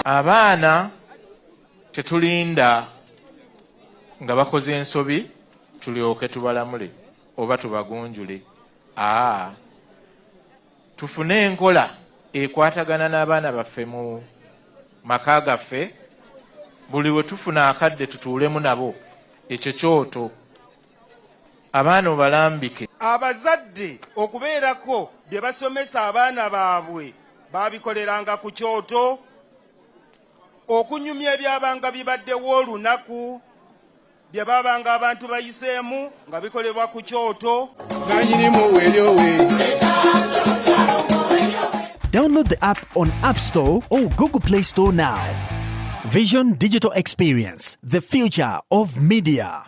Abaana tetulinda nga bakoze ensobi tulyoke tubalamule oba tubagunjule. Tufune enkola ekwatagana n'abaana baffe mu maka gaffe. Buli we tufuna akadde tutuulemu nabo. Ekyo kyoto abaana obalambike. Abazadde okubeerako bye basomesa abaana baabwe babikoleranga ku kyoto. Okunyumya ebyabanga bibaddewo olunaku bye babanga abantu bayiseemu nga bikolebwa ku kyoto. Download the app on App Store or Google Play Store now. Vision Digital Experience, the future of media.